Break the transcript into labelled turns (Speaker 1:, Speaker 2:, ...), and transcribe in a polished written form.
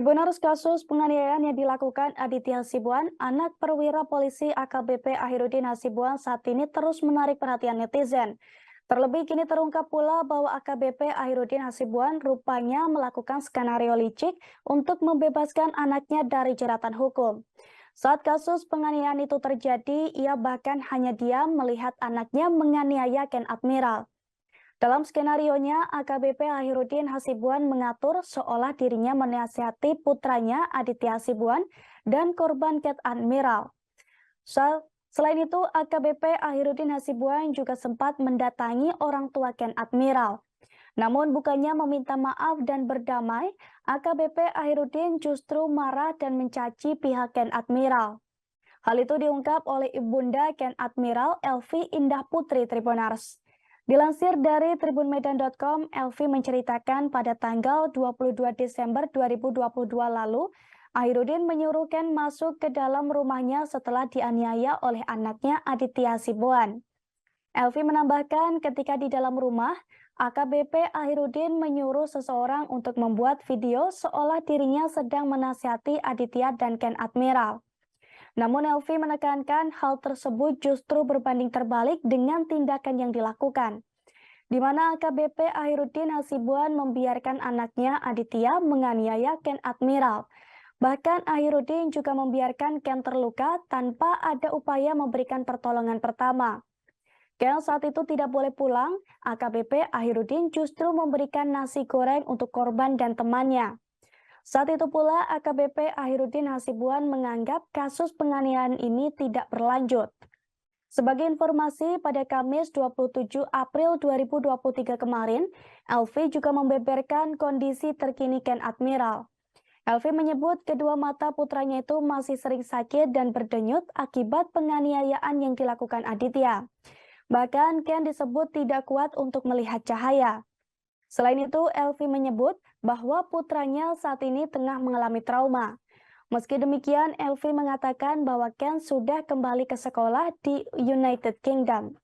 Speaker 1: Tribunarus kasus penganiayaan yang dilakukan Aditya Hasibuan, anak perwira polisi AKBP Ahirudin Hasibuan saat ini terus menarik perhatian netizen. Terlebih kini terungkap pula bahwa AKBP Ahirudin Hasibuan rupanya melakukan skenario licik untuk membebaskan anaknya dari jeratan hukum. Saat kasus penganiayaan itu terjadi, ia bahkan hanya diam melihat anaknya menganiaya Ken Admiral. Dalam skenarionya, AKBP Ahirudin Hasibuan mengatur seolah dirinya menasihati putranya Aditya Hasibuan dan korban Ken Admiral. Selain itu, AKBP Ahirudin Hasibuan juga sempat mendatangi orang tua Ken Admiral. Namun bukannya meminta maaf dan berdamai, AKBP Ahirudin justru marah dan mencaci pihak Ken Admiral. Hal itu diungkap oleh ibunda Ken Admiral Elvi Indah Putri Tribunars. Dilansir dari tribunmedan.com, Elvi menceritakan pada tanggal 22 Desember 2022 lalu, Ahirudin menyuruh Ken masuk ke dalam rumahnya setelah dianiaya oleh anaknya Aditya Hasibuan. Elvi menambahkan ketika di dalam rumah, AKBP Ahirudin menyuruh seseorang untuk membuat video seolah dirinya sedang menasihati Aditya dan Ken Admiral. Namun Elvi menekankan hal tersebut justru berbanding terbalik dengan tindakan yang dilakukan, di mana AKBP Ahirudin Hasibuan membiarkan anaknya Aditya menganiaya Ken Admiral. Bahkan Ahirudin juga membiarkan Ken terluka tanpa ada upaya memberikan pertolongan pertama. Ken saat itu tidak boleh pulang, AKBP Ahirudin justru memberikan nasi goreng untuk korban dan temannya. Saat itu pula AKBP Ahirudin Hasibuan menganggap kasus penganiayaan ini tidak berlanjut. Sebagai informasi, pada Kamis 27 April 2023 kemarin, Elvi juga membeberkan kondisi terkini Ken Admiral. Elvi menyebut kedua mata putranya itu masih sering sakit dan berdenyut akibat penganiayaan yang dilakukan Aditya. Bahkan Ken disebut tidak kuat untuk melihat cahaya. Selain itu, Elvi menyebut bahwa putranya saat ini tengah mengalami trauma. Meski demikian, Elvi mengatakan bahwa Ken sudah kembali ke sekolah di United Kingdom.